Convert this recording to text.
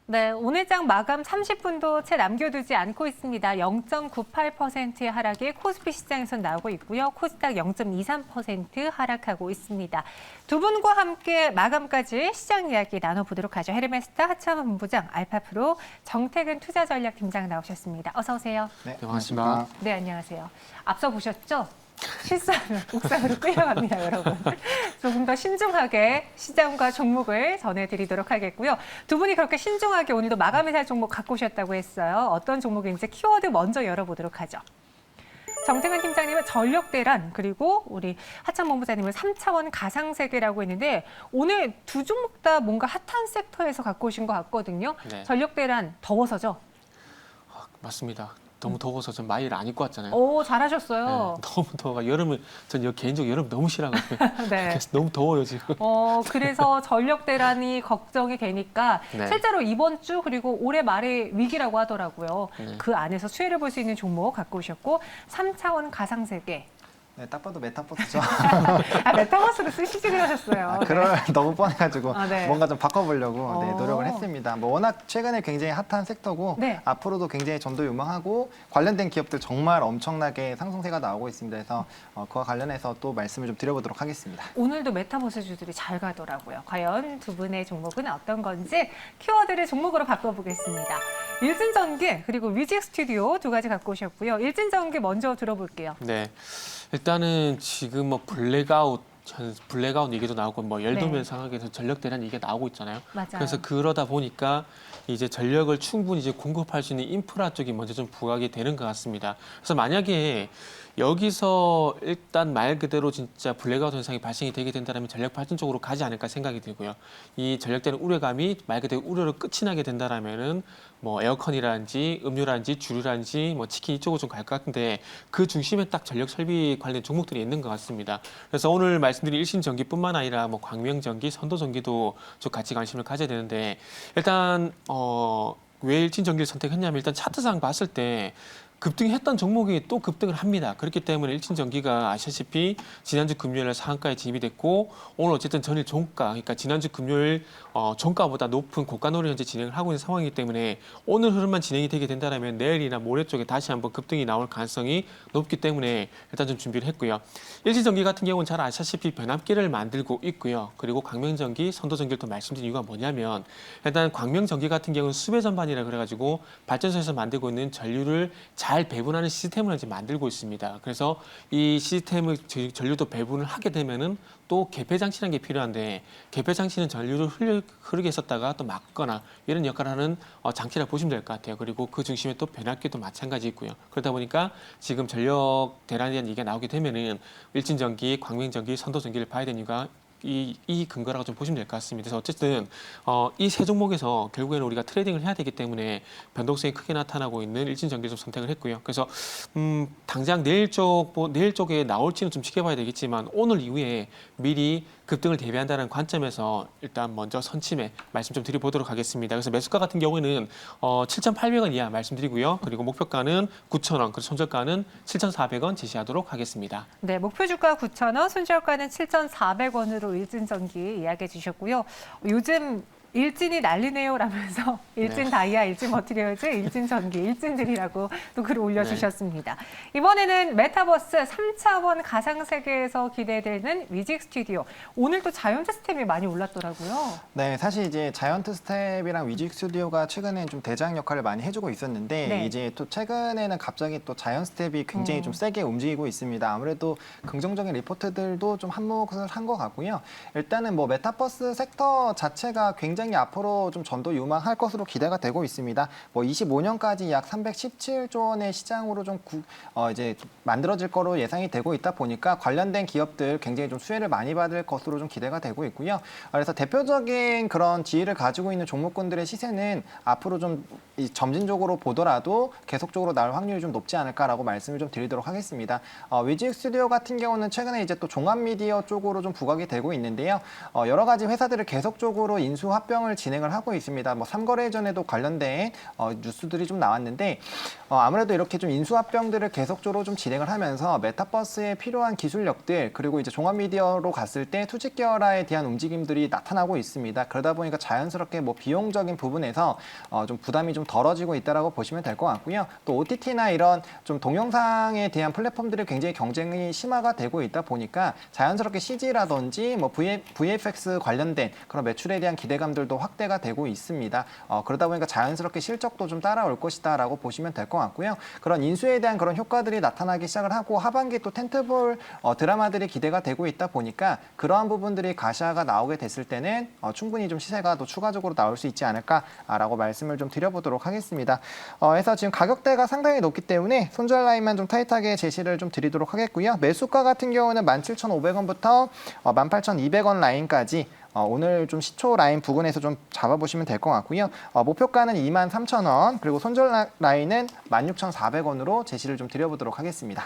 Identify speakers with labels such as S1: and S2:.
S1: 네, 오늘 장 마감 30분도 채 남겨두지 않고 있습니다. 0.98%의 하락이 코스피 시장에서 나오고 있고요. 코스닥 0.23% 하락하고 있습니다. 두 분과 함께 마감까지 시장 이야기 나눠보도록 하죠. 헤르메스타 하창원 본부장, 알파프로 정태근 투자전략팀장 나오셨습니다. 어서 오세요.
S2: 네,
S3: 반갑습니다.
S1: 네, 안녕하세요. 앞서 보셨죠? 실수하면 옥상으로 끌려갑니다, 여러분. 조금 더 신중하게 시장과 종목을 전해드리도록 하겠고요. 두 분이 그렇게 신중하게 오늘도 마감해서 할 종목 갖고 오셨다고 했어요. 어떤 종목인지 키워드 먼저 열어보도록 하죠. 정태근 팀장님은 전력대란, 그리고 우리 하창 본부장님은 3차원 가상세계라고 했는데 오늘 두 종목 다 뭔가 핫한 섹터에서 갖고 오신 것 같거든요.
S3: 네.
S1: 전력대란 더워서죠?
S3: 맞습니다. 너무 더워서 전 마이를 안 입고 왔잖아요.
S1: 오, 잘하셨어요.
S3: 네, 너무 더워가 여름을 전 개인적으로 여름 너무 싫어하거든요.
S1: 네.
S3: 그래서 너무 더워요 지금.
S1: 그래서 전력 대란이 걱정이 되니까
S3: 네.
S1: 실제로 이번 주 그리고 올해 말에 위기라고 하더라고요.
S3: 네.
S1: 그 안에서 수혜를 볼 수 있는 종목 갖고 오셨고 3차원 가상세계.
S2: 네, 딱 봐도 메타버스죠.
S1: 메타버스로 쓰시지 그러셨어요.
S2: 그럴 너무 뻔해가지고
S1: 네.
S2: 뭔가 좀 바꿔보려고
S1: 어.
S2: 노력을 했습니다. 뭐 워낙 최근에 굉장히 핫한 섹터고
S1: 네.
S2: 앞으로도 굉장히 전도 유망하고 관련된 기업들 정말 엄청나게 상승세가 나오고 있습니다. 그래서 그와 관련해서 또 말씀을 좀 드려보도록 하겠습니다.
S1: 오늘도 메타버스 주들이 잘 가더라고요. 과연 두 분의 종목은 어떤 건지 키워드를 종목으로 바꿔보겠습니다. 일진전기 그리고 뮤직 스튜디오 두 가지 갖고 오셨고요. 일진전기 먼저 들어볼게요.
S3: 네. 일단은 지금 뭐 블랙아웃 얘기도 나오고 뭐 열도면
S1: 네.
S3: 상황에서 전력 대란 얘기가 나오고 있잖아요.
S1: 맞아요.
S3: 그래서 그러다 보니까 이제 전력을 충분히 이제 공급할 수 있는 인프라 쪽이 먼저 좀 부각이 되는 것 같습니다. 그래서 만약에 여기서 일단 말 그대로 진짜 블랙아웃 현상이 발생이 되게 된다면 전력 발전 쪽으로 가지 않을까 생각이 들고요. 이 전력되는 우려감이 말 그대로 우려로 끝이 나게 된다면은 뭐 에어컨이라든지 음료라든지 주류라든지 뭐 치킨 이쪽으로 좀 갈 것 같은데 그 중심에 딱 전력 설비 관련 종목들이 있는 것 같습니다. 그래서 오늘 말씀드린 일신전기뿐만 아니라 뭐 광명전기, 선도전기도 좀 같이 관심을 가져야 되는데 일단 왜 일진전기를 선택했냐면 일단 차트상 봤을 때 급등했던 종목이 또 급등을 합니다. 그렇기 때문에 일진전기가 아시다시피 지난주 금요일 날 상한가에 진입이 됐고 오늘 어쨌든 전일 종가, 그러니까 지난주 금요일 종가보다 높은 고가노를 현재 진행을 하고 있는 상황이기 때문에 오늘 흐름만 진행이 되게 된다면 내일이나 모레 쪽에 다시 한번 급등이 나올 가능성이 높기 때문에 일단 좀 준비를 했고요. 일진전기 같은 경우는 잘 아시다시피 변압기를 만들고 있고요. 그리고 광명전기, 선도전기를 또 말씀드린 이유가 뭐냐면 일단 광명전기 같은 경우는 수배 전반이라 그래가지고 발전소에서 만들고 있는 전류를 잘 배분하는 시스템을 이제 만들고 있습니다. 그래서 이 시스템을 전류도 배분을 하게 되면은 또 개폐 장치라는 게 필요한데 개폐 장치는 전류를 흐르게 했었다가 또 막거나 이런 역할을 하는 장치라고 보시면 될 것 같아요. 그리고 그 중심에 또 변압기도 마찬가지 있고요. 그러다 보니까 지금 전력 대란에 대한 얘기가 나오게 되면은 일진전기, 광명전기, 선도전기를 봐야 되는 이유가 이 근거라고 좀 보시면 될 것 같습니다. 그래서 어쨌든 이 세 종목에서 결국에는 우리가 트레이딩을 해야 되기 때문에 변동성이 크게 나타나고 있는 일진전기를 좀 선택을 했고요. 그래서 당장 내일 쪽에 나올지는 좀 지켜봐야 되겠지만 오늘 이후에 미리 급등을 대비한다는 관점에서 일단 먼저 선침에 말씀 좀 드려보도록 하겠습니다. 그래서 매수가 같은 경우에는 7,800원 이하 말씀드리고요. 그리고 목표가는 9,000원, 그리고 손절가는 7,400원 제시하도록 하겠습니다.
S1: 네, 목표 주가 9,000원, 손절가는 7,400원으로 일진전기 이야기해 주셨고요. 요즘 일진이 난리네요 라면서 일진
S3: 네.
S1: 다이아, 일진 머티리얼즈, 일진 전기, 일진들이라고 또 글을 올려주셨습니다. 이번에는 메타버스 3차원 가상세계에서 기대되는 뮤직 스튜디오. 오늘 또 자이언트 스텝이 많이 올랐더라고요.
S2: 네, 사실 이제 자이언트 스텝이랑 뮤직 스튜디오가 최근에 좀 대장 역할을 많이 해주고 있었는데
S1: 네.
S2: 이제 또 최근에는 갑자기 또 자이언트 스텝이 굉장히 좀 세게 움직이고 있습니다. 아무래도 긍정적인 리포트들도 좀 한몫을 한 것 같고요. 일단은 뭐 메타버스 섹터 자체가 굉장히 앞으로 좀 전도 유망할 것으로 기대가 되고 있습니다. 뭐 25년까지 약 317조 원의 시장으로 좀 이제 만들어질 거로 예상이 되고 있다 보니까 관련된 기업들 굉장히 좀 수혜를 많이 받을 것으로 좀 기대가 되고 있고요. 그래서 대표적인 그런 지위를 가지고 있는 종목군들의 시세는 앞으로 좀 점진적으로 보더라도 계속적으로 나올 확률이 좀 높지 않을까라고 말씀을 좀 드리도록 하겠습니다. 뮤직 스튜디오 같은 경우는 최근에 이제 또 종합 미디어 쪽으로 좀 부각이 되고 있는데요. 여러 가지 회사들을 계속적으로 인수 합병 인수합병을 진행을 하고 있습니다. 뭐 3거래 전에도 관련된 뉴스들이 좀 나왔는데 아무래도 이렇게 좀 인수합병들을 계속적으로 좀 진행을 하면서 메타버스에 필요한 기술력들 그리고 이제 종합미디어로 갔을 때 투지 계열화에 대한 움직임들이 나타나고 있습니다. 그러다 보니까 자연스럽게 뭐 비용적인 부분에서 좀 부담이 좀 덜어지고 있다라고 보시면 될 것 같고요. 또 OTT나 이런 좀 동영상에 대한 플랫폼들이 굉장히 경쟁이 심화가 되고 있다 보니까 자연스럽게 CG라든지 뭐 VFX 관련된 그런 매출에 대한 기대감들도 확대가 되고 있습니다. 그러다 보니까 자연스럽게 실적도 좀 따라올 것이다라고 보시면 될 것 같고요. 그런 인수에 대한 그런 효과들이 나타나기 시작을 하고 하반기 또 텐트볼 드라마들이 기대가 되고 있다 보니까 그러한 부분들이 가시화가 나오게 됐을 때는 충분히 좀 시세가 더 추가적으로 나올 수 있지 않을까라고 말씀을 좀 드려보도록 하겠습니다. 그래서 지금 가격대가 상당히 높기 때문에 손절 라인만 좀 타이트하게 제시를 좀 드리도록 하겠고요. 매수가 같은 경우는 17,500원부터 18,200원 라인까지 오늘 좀 시초 라인 부근에서 좀 잡아보시면 될 것 같고요. 목표가는 23,000원 그리고 손절 라인은 16,400원으로 제시를 좀 드려보도록 하겠습니다.